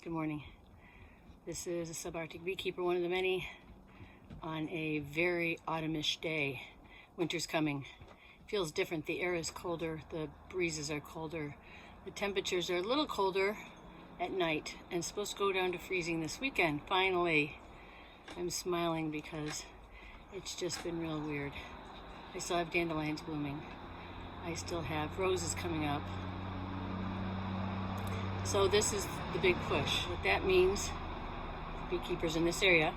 Good morning. This is a subarctic beekeeper, one of the many, on a very autumnish day. Winter's coming. Feels different. The air is colder, the breezes are colder, the temperatures are a little colder at night, and it's supposed to go down to freezing this weekend. Finally, I'm smiling because it's just been real weird. I still have dandelions blooming. I still have roses coming up. So this is the big push. What that means, beekeepers in this area,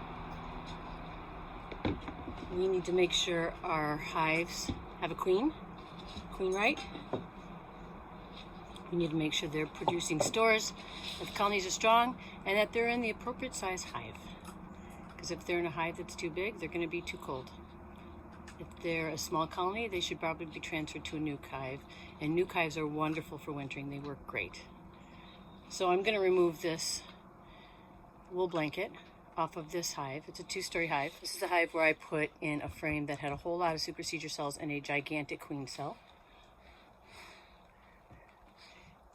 we need to make sure our hives have a queen right. We need to make sure they're producing stores, that the colonies are strong, and that they're in the appropriate size hive. Because if they're in a hive that's too big, they're going to be too cold. If they're a small colony, they should probably be transferred to a nuke hive. And nuke hives are wonderful for wintering. They work great. So I'm going to remove this wool blanket off of this hive. It's a 2-story hive. This is the hive where I put in a frame that had a whole lot of supercedure cells and a gigantic queen cell.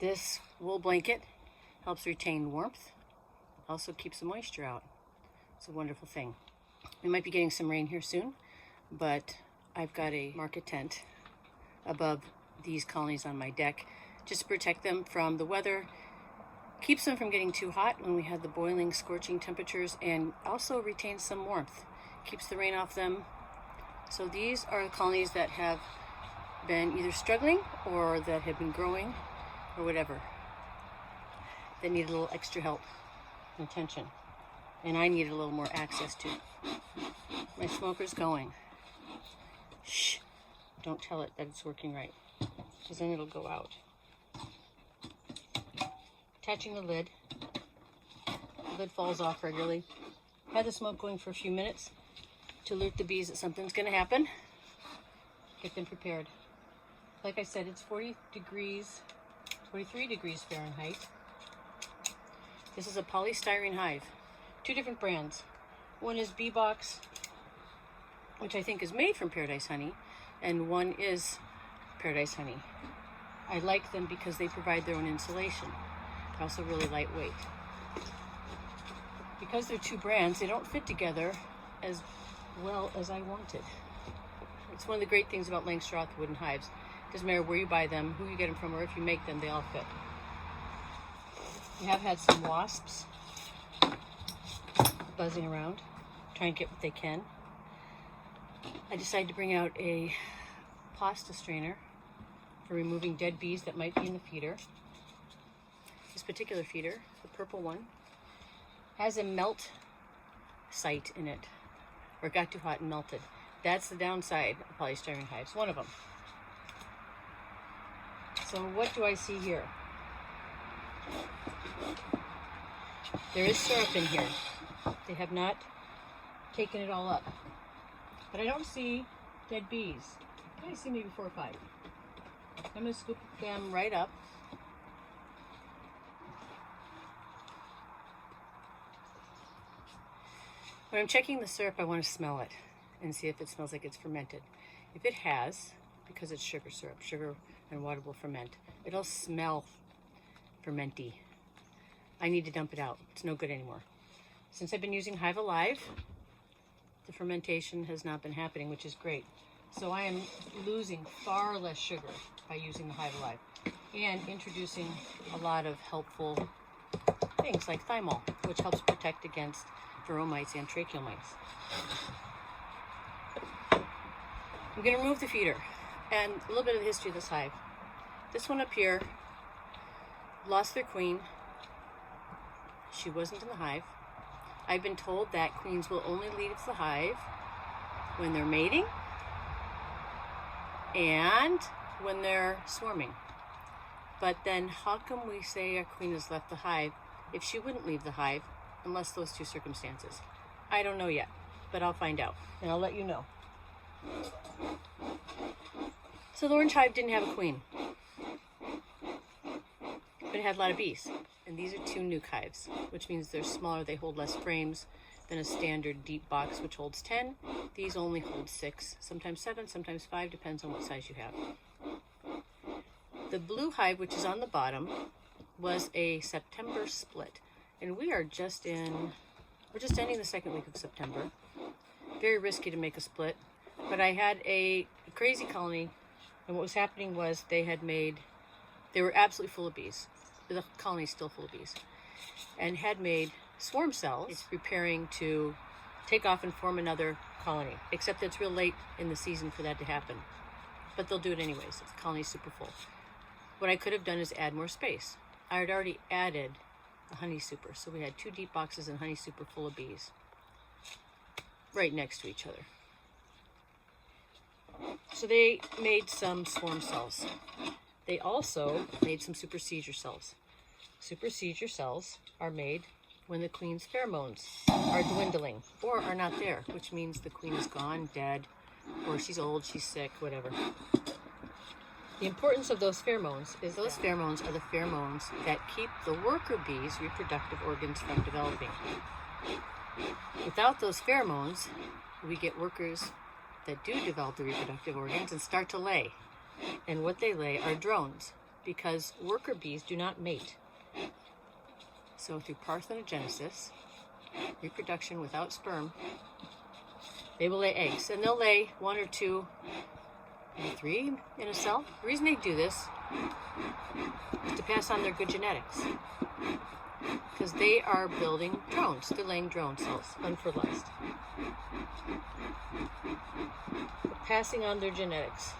This wool blanket helps retain warmth, also keeps the moisture out. It's a wonderful thing. We might be getting some rain here soon, but I've got a market tent above these colonies on my deck just to protect them from the weather. Keeps them from getting too hot when we have the boiling, scorching temperatures, and also retains some warmth. Keeps the rain off them. So these are colonies that have been either struggling or that have been growing or whatever. They need a little extra help and attention. And I need a little more access to. My smoker's going. Shh, don't tell it that it's working right, because then it'll go out. Attaching the lid. The lid falls off regularly. Had the smoke going for a few minutes to alert the bees that something's going to happen. Get them prepared. Like I said, it's 40 degrees, 43 degrees Fahrenheit. This is a polystyrene hive. 2 different brands. One is Bee Box, which I think is made from paradise honey, and one is paradise honey. I like them because they provide their own insulation. They're also really lightweight. Because they're 2 brands, they don't fit together as well as I wanted. It's one of the great things about laying straw with wooden hives. It doesn't matter where you buy them, who you get them from, or if you make them, they all fit. We have had some wasps buzzing around, trying to get what they can. I decided to bring out a pasta strainer for removing dead bees that might be in the feeder. This particular feeder, the purple one, has a melt site in it, or it got too hot and melted. That's the downside of polystyrene hives, one of them. So what do I see here? There is syrup in here. They have not taken it all up. But I don't see dead bees. I see maybe 4 or 5. I'm going to scoop them right up. When I'm checking the syrup, I want to smell it and see if it smells like it's fermented. If it has, because it's sugar syrup, sugar and water will ferment, it'll smell fermenty. I need to dump it out. It's no good anymore. Since I've been using Hive Alive, the fermentation has not been happening, which is great. So I am losing far less sugar by using the Hive Alive and introducing a lot of helpful things like thymol, which helps protect against pheromones and tracheal mites. I'm going to remove the feeder and a little bit of the history of this hive. This one up here lost their queen. She wasn't in the hive. I've been told that queens will only leave the hive when they're mating and when they're swarming. But then how come we say a queen has left the hive if she wouldn't leave the hive unless those 2 circumstances? I don't know yet, but I'll find out and I'll let you know. So the orange hive didn't have a queen, but it had a lot of bees. And these are 2 nuke hives, which means they're smaller. They hold less frames than a standard deep box, which holds 10. These only hold 6, sometimes 7, sometimes 5, depends on what size you have. The blue hive, which is on the bottom, was a September split. And we're just ending the second week of September. Very risky to make a split, but I had a crazy colony, and what was happening was they were absolutely full of bees. The colony's still full of bees, and had made swarm cells. It's preparing to take off and form another colony, except it's real late in the season for that to happen. But they'll do it anyways. The colony's super full. What I could have done is add more space. I had already added a honey super, so we had 2 deep boxes and honey super full of bees right next to each other. So they made some swarm cells. They also made some supercedure cells. Supercedure cells are made when the queen's pheromones are dwindling or are not there, which means the queen is gone, dead, or she's old, she's sick, whatever. The importance of those pheromones is those pheromones are the pheromones that keep the worker bees' reproductive organs from developing. Without those pheromones, we get workers that do develop the reproductive organs and start to lay. And what they lay are drones, because worker bees do not mate. So through parthenogenesis, reproduction without sperm, they will lay eggs. And they'll lay 1 or 2, maybe 3 in a cell. The reason they do this is to pass on their good genetics, because they are building drones. They're laying drone cells, unfertilized. They're passing on their genetics.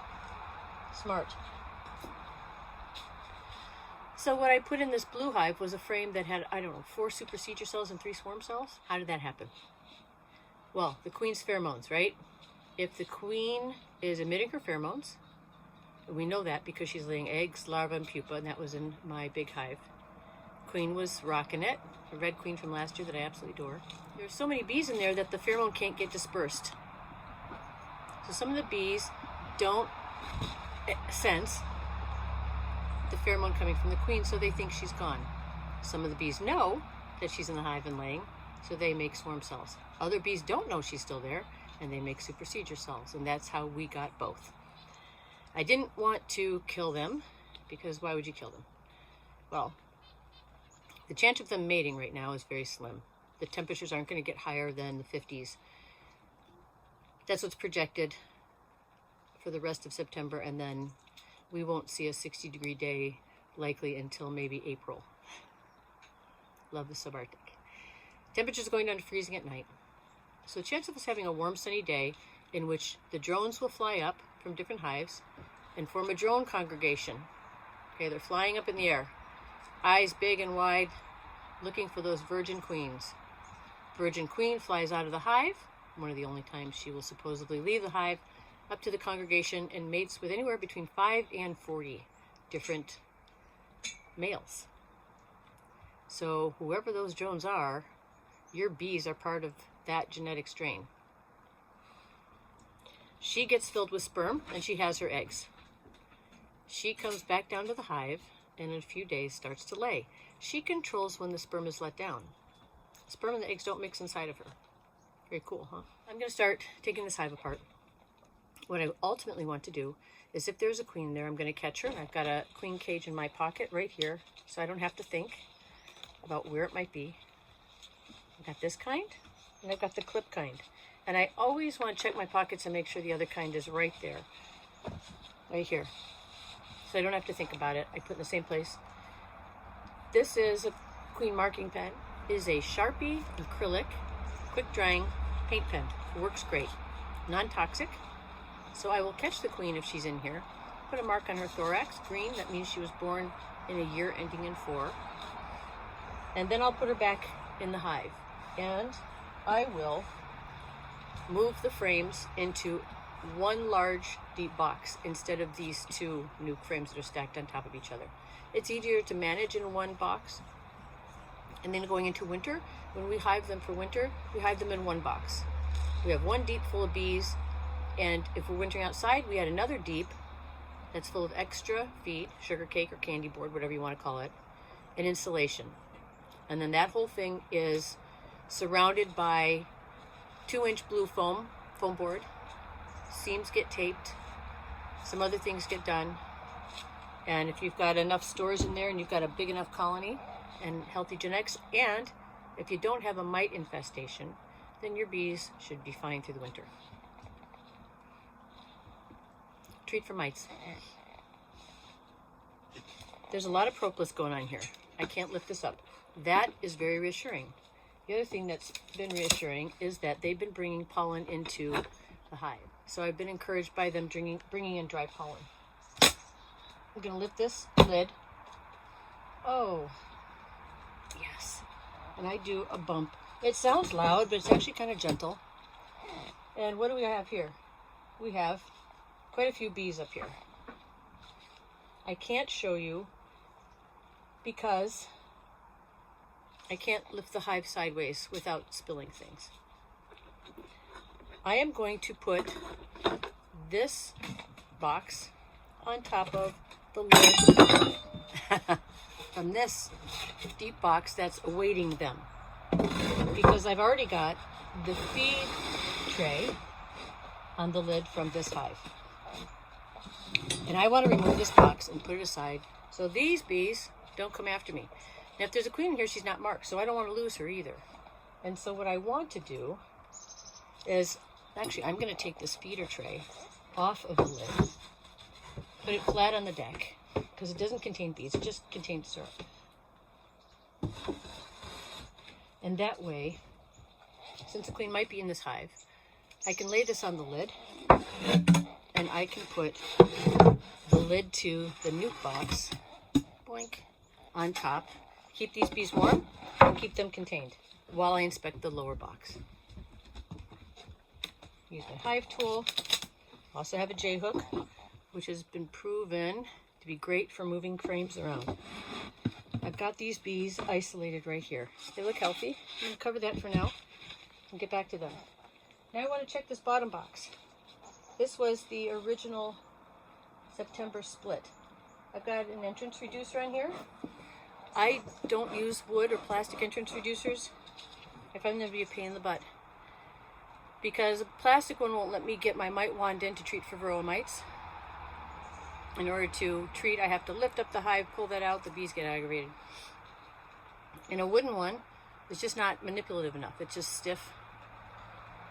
Smart. So what I put in this blue hive was a frame that had, 4 supercedure cells and 3 swarm cells. How did that happen? Well, the queen's pheromones, right? If the queen is emitting her pheromones, and we know that because she's laying eggs, larvae, and pupa, and that was in my big hive. Queen was rocking it, a red queen from last year that I absolutely adore. There's so many bees in there that the pheromone can't get dispersed. So some of the bees don't sense the pheromone coming from the queen, so they think she's gone. Some of the bees know that she's in the hive and laying, so they make swarm cells. Other bees don't know she's still there, and they make supercedure cells, and that's how we got both. I didn't want to kill them, because why would you kill them? Well, the chance of them mating right now is very slim. The temperatures aren't going to get higher than the 50s. That's what's projected for the rest of September, and then we won't see a 60-degree day likely until maybe April. Love the Subarctic. Temperatures are going down to freezing at night. So the chance of us having a warm, sunny day in which the drones will fly up from different hives and form a drone congregation. Okay, they're flying up in the air, eyes big and wide, looking for those virgin queens. Virgin queen flies out of the hive, one of the only times she will supposedly leave the hive, up to the congregation and mates with anywhere between 5 and 40 different males. So whoever those drones are, your bees are part of that genetic strain. She gets filled with sperm and she has her eggs. She comes back down to the hive and in a few days starts to lay. She controls when the sperm is let down. The sperm and the eggs don't mix inside of her. Very cool, huh? I'm going to start taking this hive apart. What I ultimately want to do is if there's a queen there, I'm going to catch her. I've got a queen cage in my pocket right here, so I don't have to think about where it might be. I've got this kind, and I've got the clip kind. And I always want to check my pockets and make sure the other kind is right there, right here. So I don't have to think about it. I put it in the same place. This is a queen marking pen. It is a Sharpie acrylic, quick drying paint pen. It works great. Non-toxic. So I will catch the queen if she's in here, put a mark on her thorax, green, that means she was born in a year ending in 4. And then I'll put her back in the hive. And I will move the frames into one large deep box instead of these 2 new frames that are stacked on top of each other. It's easier to manage in one box. And then going into winter, when we hive them for winter, we hive them in one box. We have one deep full of bees, and if we're wintering outside, we add another deep that's full of extra feed, sugar cake or candy board, whatever you want to call it, and insulation. And then that whole thing is surrounded by 2-inch blue foam board. Seams get taped. Some other things get done. And if you've got enough stores in there and you've got a big enough colony, and healthy genetics. And if you don't have a mite infestation, then your bees should be fine through the winter. Treat for mites. There's a lot of propolis going on here. I can't lift this up. That is very reassuring. The other thing that's been reassuring is that they've been bringing pollen into the hive. So I've been encouraged by them bringing in dry pollen. I'm going to lift this lid. Oh, yes. And I do a bump. It sounds loud, but it's actually kind of gentle. And what do we have here? We have quite a few bees up here. I can't show you because I can't lift the hive sideways without spilling things. I am going to put this box on top of the lid from this deep box that's awaiting them, because I've already got the feed tray on the lid from this hive. And I want to remove this box and put it aside so these bees don't come after me. Now, if there's a queen in here, she's not marked, so I don't want to lose her either. And so what I want to do is, actually, I'm going to take this feeder tray off of the lid, put it flat on the deck, because it doesn't contain bees, it just contains syrup. And that way, since the queen might be in this hive, I can lay this on the lid, and I can put the lid to the nuke box, boink, on top, keep these bees warm, and keep them contained while I inspect the lower box. Use my hive tool. Also have a J-hook, which has been proven to be great for moving frames around. I've got these bees isolated right here. They look healthy. I'm going to cover that for now and get back to them. Now I want to check this bottom box. This was the original September split. I've got an entrance reducer on here. I don't use wood or plastic entrance reducers. I find them to be a pain in the butt, because a plastic one won't let me get my mite wand in to treat for varroa mites. In order to treat, I have to lift up the hive, pull that out, the bees get aggravated. And a wooden one is just not manipulative enough. It's just stiff.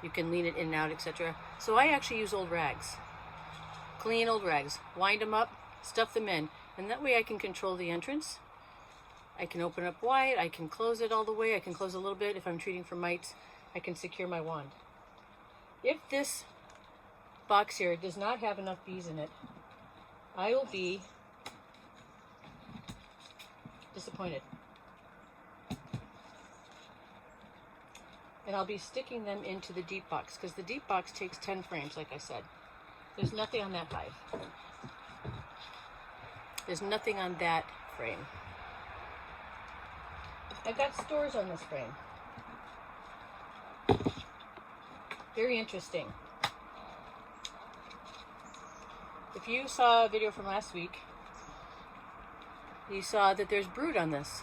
You can lean it in and out, etc. So I actually use old rags. Clean old rags. Wind them up, stuff them in. And that way I can control the entrance. I can open up wide, I can close it all the way, I can close a little bit. If I'm treating for mites, I can secure my wand. If this box here does not have enough bees in it, I will be disappointed. And I'll be sticking them into the deep box, because the deep box takes 10 frames, like I said. There's nothing on that hive. There's nothing on that frame. I've got stores on this frame. Very interesting. If you saw a video from last week, you saw that there's brood on this.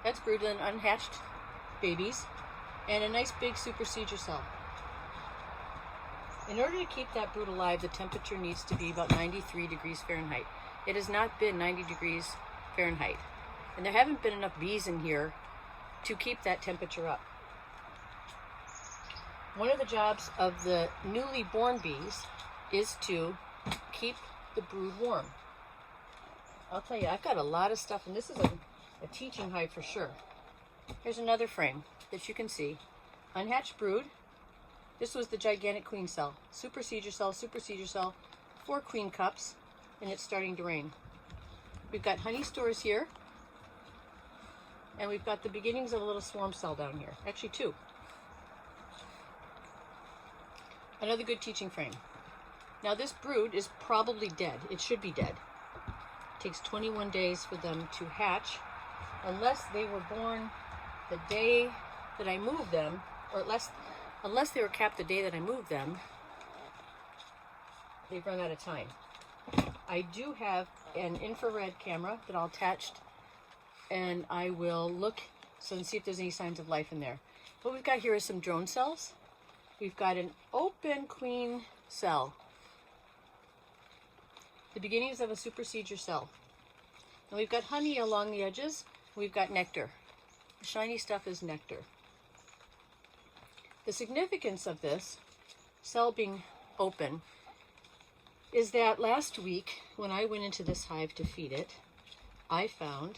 That's brood and unhatched babies and a nice big supercedure cell. In order to keep that brood alive, the temperature needs to be about 93 degrees Fahrenheit. It has not been 90 degrees Fahrenheit. And there haven't been enough bees in here to keep that temperature up. One of the jobs of the newly born bees is to keep the brood warm. I'll tell you, I've got a lot of stuff, and this is a teaching hive for sure. Here's another frame that you can see. Unhatched brood. This was the gigantic queen cell. Supercedure cell, 4 queen cups, and it's starting to rain. We've got honey stores here, and we've got the beginnings of a little swarm cell down here. Actually 2. Another good teaching frame. Now this brood is probably dead. It should be dead. It takes 21 days for them to hatch, unless they were born the day that I moved them, or unless they were capped the day that I moved them. They've run out of time. I do have an infrared camera that I'll attach, and I will look and see if there's any signs of life in there. What we've got here is some drone cells. We've got an open queen cell. The beginnings of a supercedure cell. And we've got honey along the edges. we've got nectar. The shiny stuff is nectar. The significance of this cell being open is that last week when I went into this hive to feed it, I found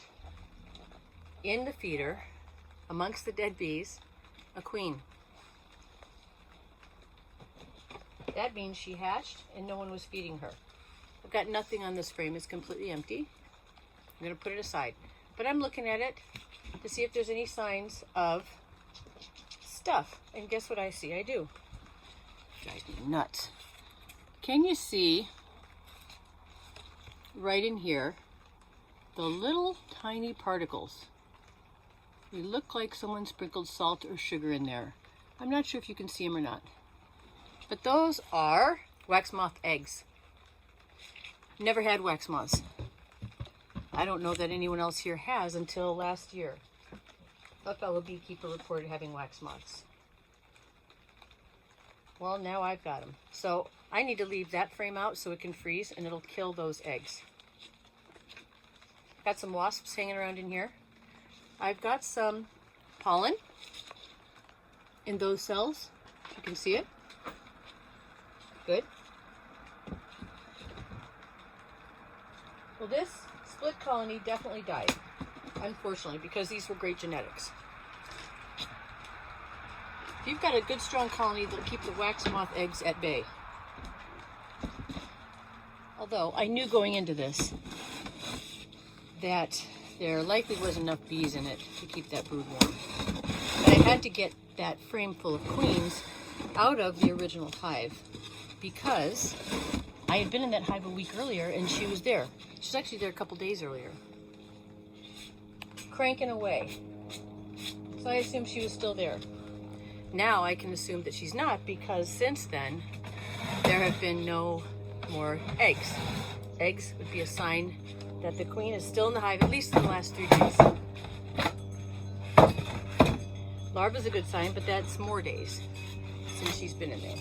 in the feeder, amongst the dead bees, a queen. That means she hatched and no one was feeding her. I've got nothing on this frame, it's completely empty. I'm going to put it aside. But I'm looking at it to see if there's any signs of stuff. And guess what I see? I do. Drives me nuts. Can you see right in here the little tiny particles? They look like someone sprinkled salt or sugar in there. I'm not sure if you can see them or not. But those are wax moth eggs. Never had wax moths. I don't know that anyone else here has until last year. A fellow beekeeper reported having wax moths. Well, now I've got them. So I need to leave that frame out so it can freeze and it'll kill those eggs. Got some wasps hanging around in here. I've got some pollen in those cells. You can see it. Good. Well, this split colony definitely died, unfortunately, because these were great genetics. If you've got a good strong colony, they'll keep the wax moth eggs at bay. Although I knew going into this that there likely wasn't enough bees in it to keep that brood warm. But I had to get that frame full of queens out of the original hive because I had been in that hive a week earlier and she was there. She was actually there a couple days earlier, cranking away. So I assumed she was still there. Now I can assume that she's not because since then there have been no more eggs. Eggs would be a sign that the queen is still in the hive, at least in the last 3 days. Larva's a good sign, but that's more days since she's been in there.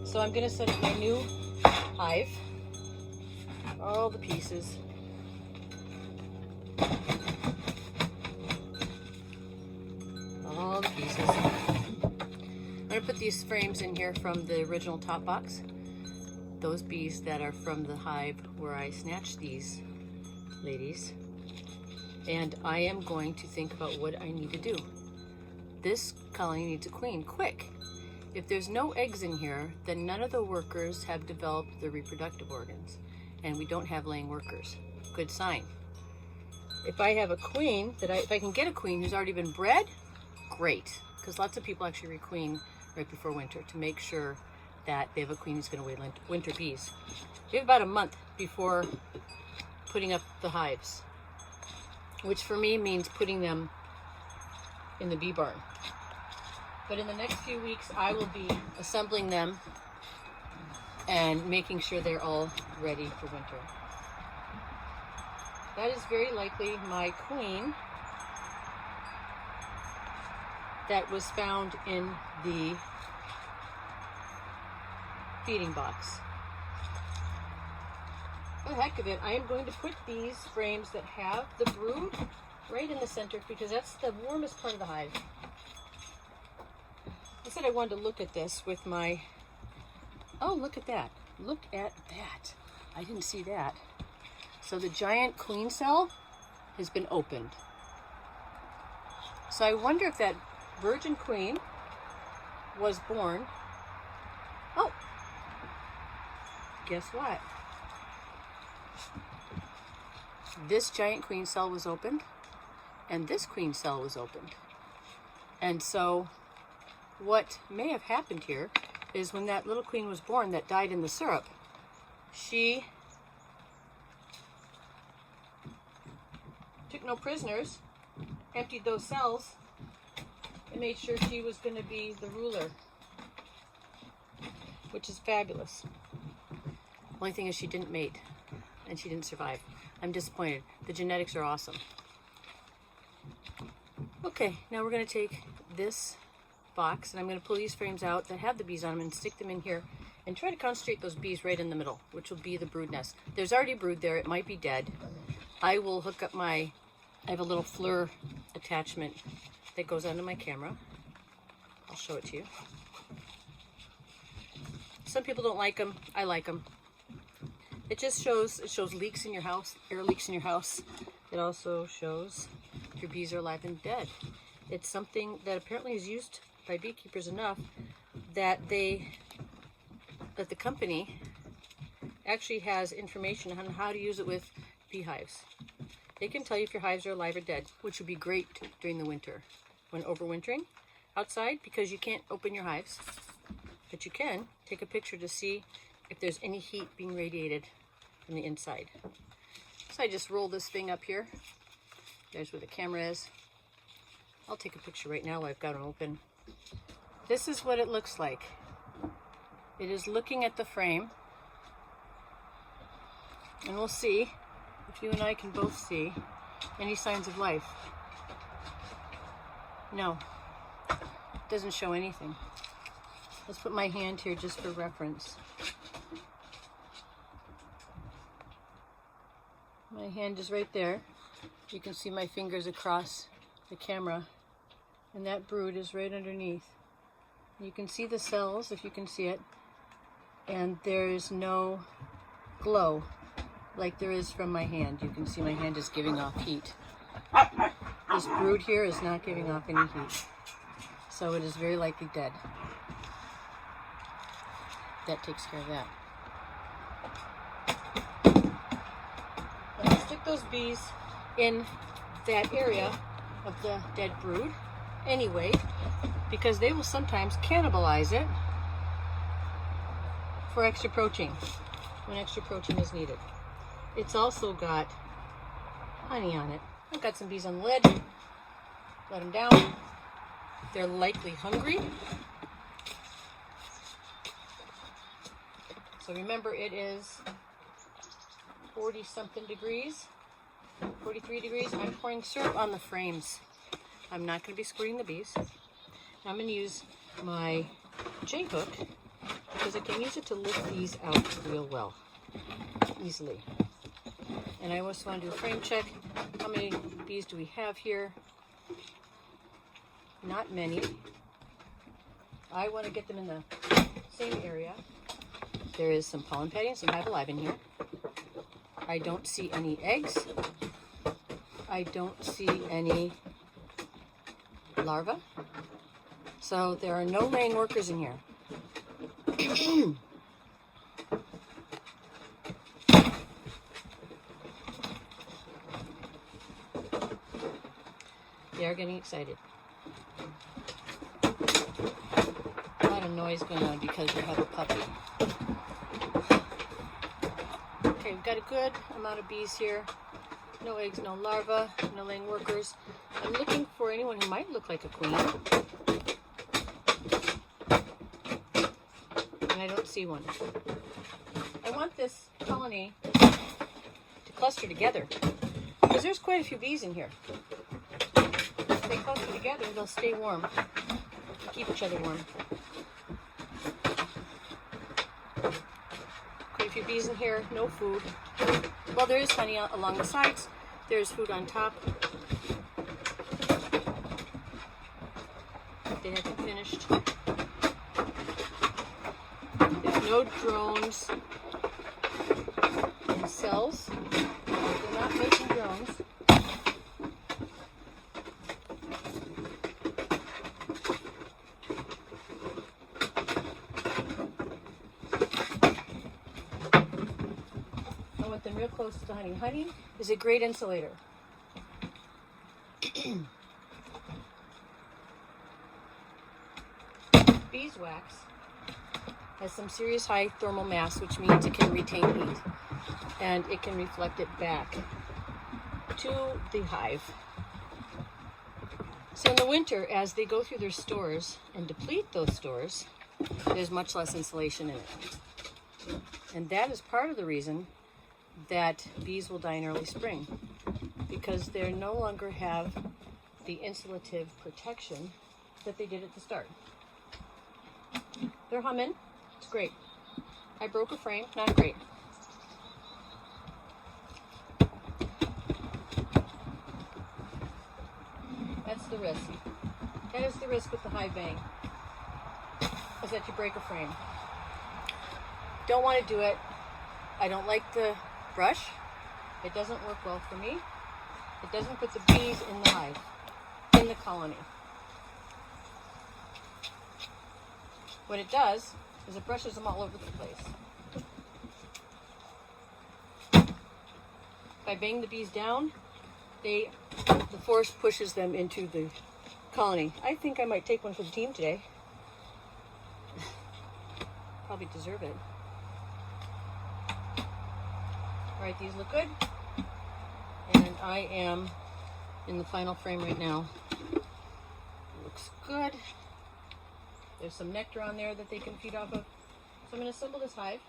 So I'm going to set up my new hive. All the pieces. All the pieces. I'm going to put these frames in here from the original top box. Those bees that are from the hive where I snatched these ladies. And I am going to think about what I need to do. This colony needs a queen, quick. If there's no eggs in here, then none of the workers have developed their reproductive organs. And we don't have laying workers. Good sign. If I have a queen, if I can get a queen who's already been bred, great. Because lots of people actually requeen right before winter to make sure that they have a queen who's going to lay winter bees. We have about a month before putting up the hives, which for me means putting them in the bee barn. But in the next few weeks, I will be assembling them and making sure they're all ready for winter. That is very likely my queen that was found in the feeding box. For the heck of it, I am going to put these frames that have the brood right in the center because that's the warmest part of the hive. I said I wanted to look at this with my... Oh, look at that. Look at that. I didn't see that. So the giant queen cell has been opened. So I wonder if that virgin queen was born... Oh! Guess what? This giant queen cell was opened, and this queen cell was opened. And so what may have happened here is when that little queen was born that died in the syrup, she took no prisoners, emptied those cells, and made sure she was going to be the ruler, which is fabulous. Only thing is she didn't mate, and she didn't survive. I'm disappointed. The genetics are awesome. Okay, now we're going to take this box and I'm going to pull these frames out that have the bees on them and stick them in here and try to concentrate those bees right in the middle, which will be the brood nest. There's already brood there. It might be dead. I will hook up my I have a little FLIR attachment that goes onto my camera. I'll show it to you. Some people don't like them. I like them. It just shows, leaks in your house, air leaks in your house. It also shows if your bees are alive and dead. It's something that apparently is used by beekeepers enough that the company actually has information on how to use it with beehives. They can tell you if your hives are alive or dead, which would be great during the winter when overwintering outside, because you can't open your hives, but you can take a picture to see if there's any heat being radiated from the inside. So I just roll this thing up here. There's where the camera is. I'll take a picture right now while I've got it open. This is what it looks like. It is looking at the frame, and we'll see if you and I can both see any signs of life. No, it doesn't show anything. Let's put my hand here just for reference. My hand is right there. You can see my fingers across the camera, and that brood is right underneath. You can see the cells, if you can see it, and there's no glow like there is from my hand. You can see my hand is giving off heat. This brood here is not giving off any heat, so it is very likely dead. That takes care of that. Now, stick those bees in that area of the dead brood anyway, because they will sometimes cannibalize it for extra protein when extra protein is needed. It's also got honey on it. I've got some bees on the lid. Let them down. They're likely hungry. So remember, it is 40-something degrees, 43 degrees. I'm pouring syrup on the frames. I'm not going to be squirting the bees. I'm going to use my J-hook because I can use it to lift these out real well, easily. And I also want to do a frame check. How many bees do we have here? Not many. I want to get them in the same area. There is some pollen padding, some hive alive in here. I don't see any eggs. I don't see any larvae. So there are no laying workers in here. They are getting excited. A lot of noise going on because we have a puppy. Okay, we've got a good amount of bees here. No eggs, no larvae, no laying workers. I'm looking for anyone who might look like a queen. And I don't see one. I want this colony to cluster together because there's quite a few bees in here. If they cluster together, they'll stay warm. Keep each other warm. Quite a few bees in here, no food. Well, there is honey along the sides. There's food on top. They haven't finished. There's no drones in cells. They're not making drones. I want them real close to honey. Honey is a great insulator. Beeswax has some serious high thermal mass, which means it can retain heat and it can reflect it back to the hive. So in the winter, as they go through their stores and deplete those stores, there's much less insulation in it. And that is part of the reason that bees will die in early spring, because they no longer have the insulative protection that they did at the start. They're humming. It's great. I broke a frame. Not great. the risk. That is the risk with the hive bang, is that you break a frame. Don't want to do it. I don't like the brush. It doesn't work well for me. It doesn't put the bees in the hive, in the colony. What it does is it brushes them all over the place. If I bang the bees down, the force pushes them into the colony. I think I might take one for the team today. Probably deserve it. All right, these look good. And I am in the final frame right now. Looks good. There's some nectar on there that they can feed off of. So I'm going to assemble this hive.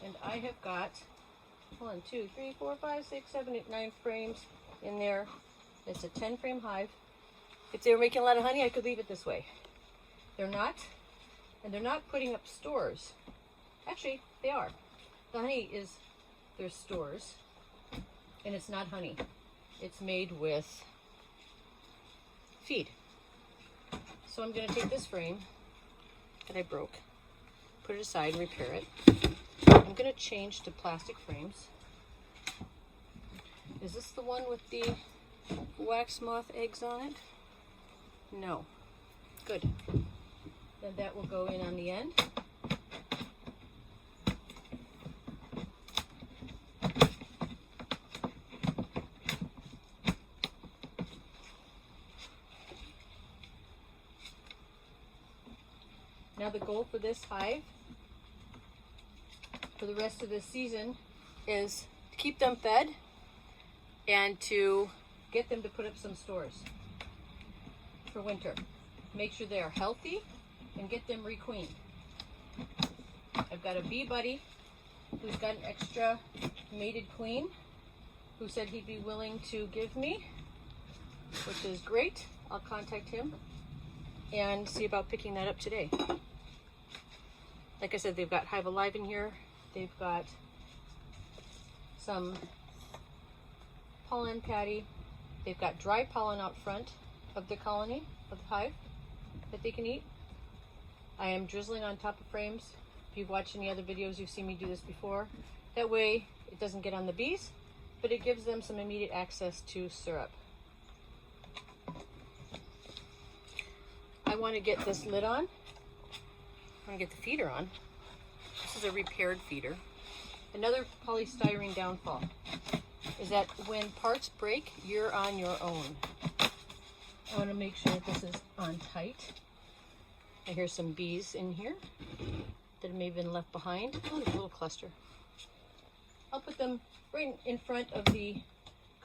And I have got 1, 2, 3, 4, 5, 6, 7, 8, 9 frames in there. It's a 10 frame hive. If they were making a lot of honey, I could leave it this way. They're not. And they're not putting up stores. Actually, they are. The honey is their stores. And it's not honey. It's made with feed. So I'm going to take this frame that I broke, put it aside and repair it. I'm going to change to plastic frames. Is this the one with the wax moth eggs on it? No. Good. Then that will go in on the end. Now the goal for this hive for the rest of this season is to keep them fed and to get them to put up some stores for winter. Make sure they are healthy and get them requeened. I've got a bee buddy who's got an extra mated queen who said he'd be willing to give me, which is great. I'll contact him and see about picking that up today. Like I said, they've got Hive Alive in here. They've got some pollen patty. They've got dry pollen out front of the colony, of the hive, that they can eat. I am drizzling on top of frames. If you've watched any other videos, you've seen me do this before. That way it doesn't get on the bees, but it gives them some immediate access to syrup. I want to get this lid on. I want to get the feeder on. This is a repaired feeder. Another polystyrene downfall is that when parts break, you're on your own. I want to make sure that this is on tight. I hear some bees in here that may have been left behind. Oh, there's a little cluster. I'll put them right in front of the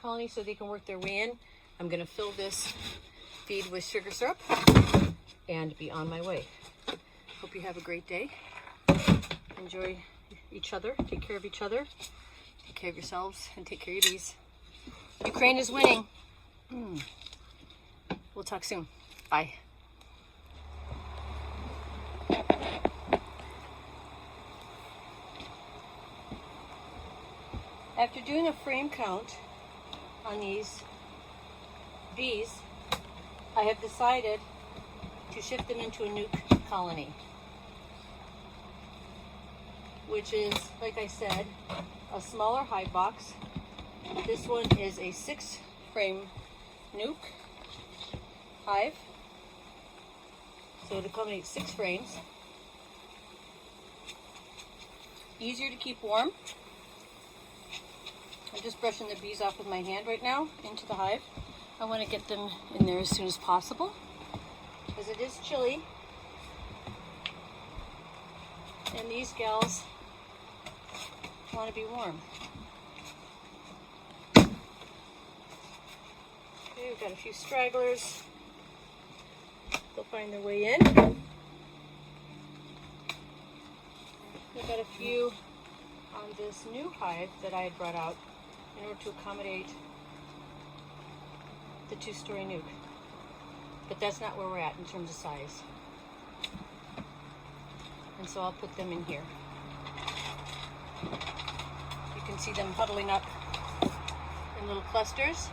colony so they can work their way in. I'm going to fill this feed with sugar syrup and be on my way. Hope you have a great day. Enjoy each other. Take care of each other. Take care of yourselves and take care of your bees. Ukraine is winning. We'll talk soon. Bye. After doing a frame count on these bees, I have decided to shift them into a nuke colony, which is, like I said, a smaller hive box. This one is a 6 frame nuke hive, so it accommodates 6 frames. Easier to keep warm. I'm just brushing the bees off with my hand right now into the hive. I want to get them in there as soon as possible because it is chilly. And these gals want to be warm. Okay, we've got a few stragglers. They'll find their way in. We've got a few on this new hive that I had brought out in order to accommodate the 2-story nuke. But that's not where we're at in terms of size. And so I'll put them in here. You can see them huddling up in little clusters.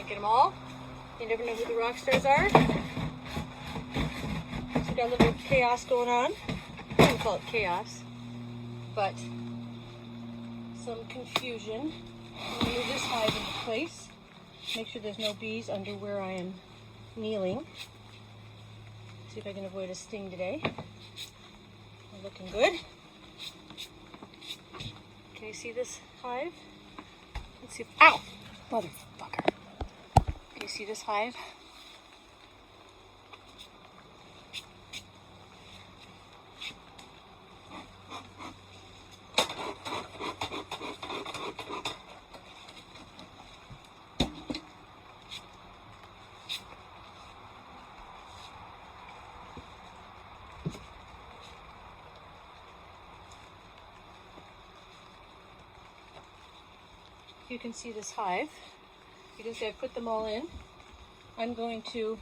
Can't get them all. You never know who the rock stars are. So we got a little chaos going on. I wouldn't call it chaos, but some confusion. I'm going to move this hive into place. Make sure there's no bees under where I am kneeling. See if I can avoid a sting today. We're looking good. Can you see this hive? Let's see if, ow! Motherfucker. Can you see this hive? You can see this hive. You can see I put them all in. I'm going to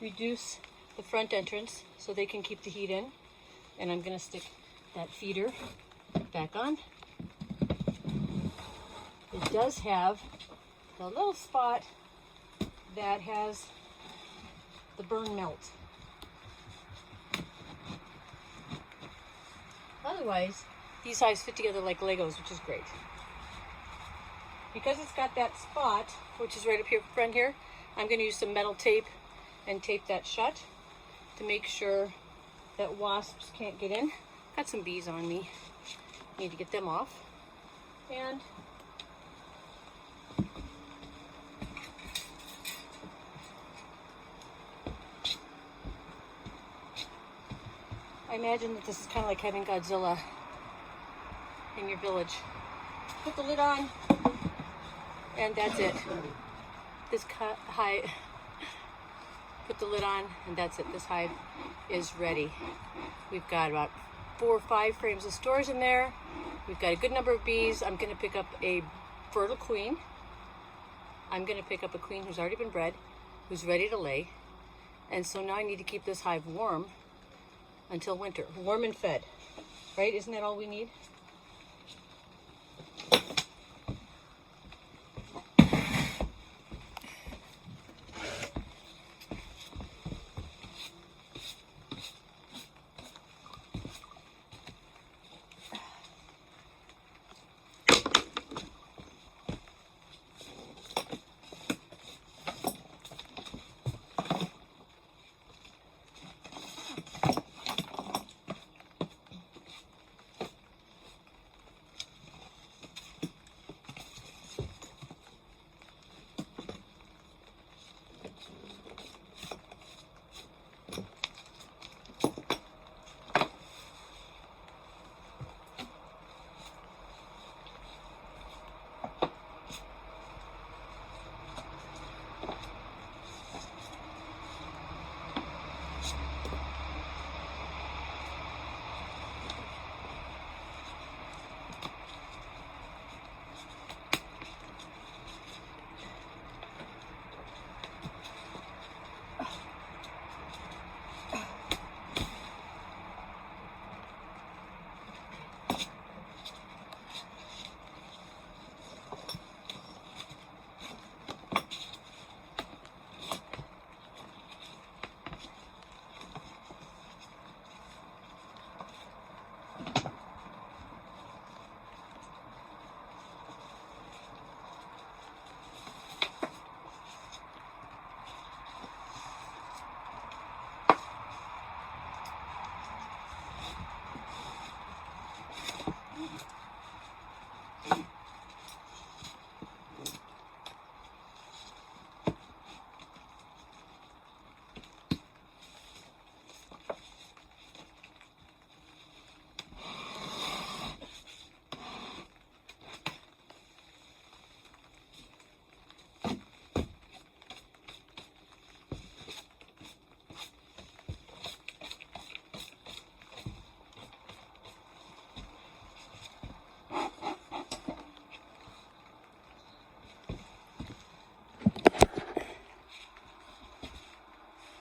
reduce the front entrance so they can keep the heat in. And I'm going to stick that feeder back on. It does have a little spot that has the burn melt. Otherwise, these hives fit together like Legos, which is great. Because it's got that spot, which is right up here front here, I'm going to use some metal tape and tape that shut to make sure that wasps can't get in. Got some bees on me. Need to get them off. And I imagine that this is kind of like having Godzilla in your village. Put the lid on, and that's it. This hive, put the lid on, and that's it. This hive is ready. We've got about 4 or 5 frames of stores in there. We've got a good number of bees. I'm going to pick up a fertile queen. I'm going to pick up a queen who's already been bred, who's ready to lay. And so now I need to keep this hive warm until winter. Warm and fed, right? Isn't that all we need?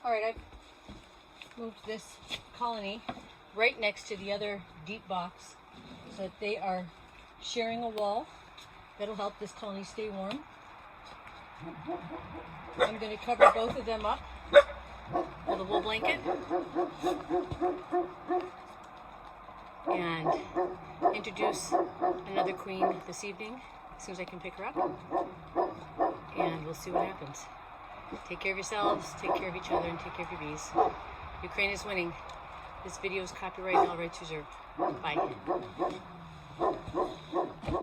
All right, I've moved this colony right next to the other deep box so that they are sharing a wall. That'll help this colony stay warm. I'm going to cover both of them up with a wool blanket and introduce another queen this evening as soon as I can pick her up, and we'll see what happens. Take care of yourselves, take care of each other, and take care of your bees. Ukraine is winning. This video is copyright and all rights reserved. Bye.